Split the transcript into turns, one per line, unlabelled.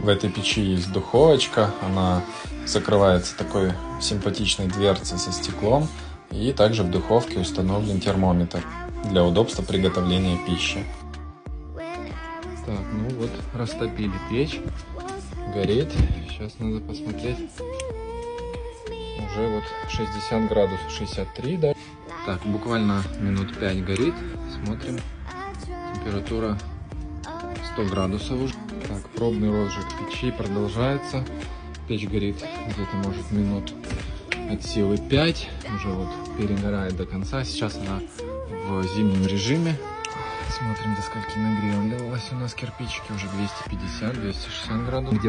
В этой печи есть духовочка, она закрывается такой симпатичной дверцей со стеклом. И также в духовке установлен термометр для удобства приготовления пищи. Так, ну вот растопили печь, горит. Сейчас надо посмотреть. Уже вот 60 градусов, 63, да? Так, буквально минут 5 горит. Смотрим. Температура 100 градусов уже. Так, пробный розжиг печи продолжается. Печь горит где-то, может, минут от силы 5. Уже вот перегорает до конца. Сейчас она в зимнем режиме. Смотрим, до скольки нагрелась у нас кирпичики. Уже 250-260 градусов.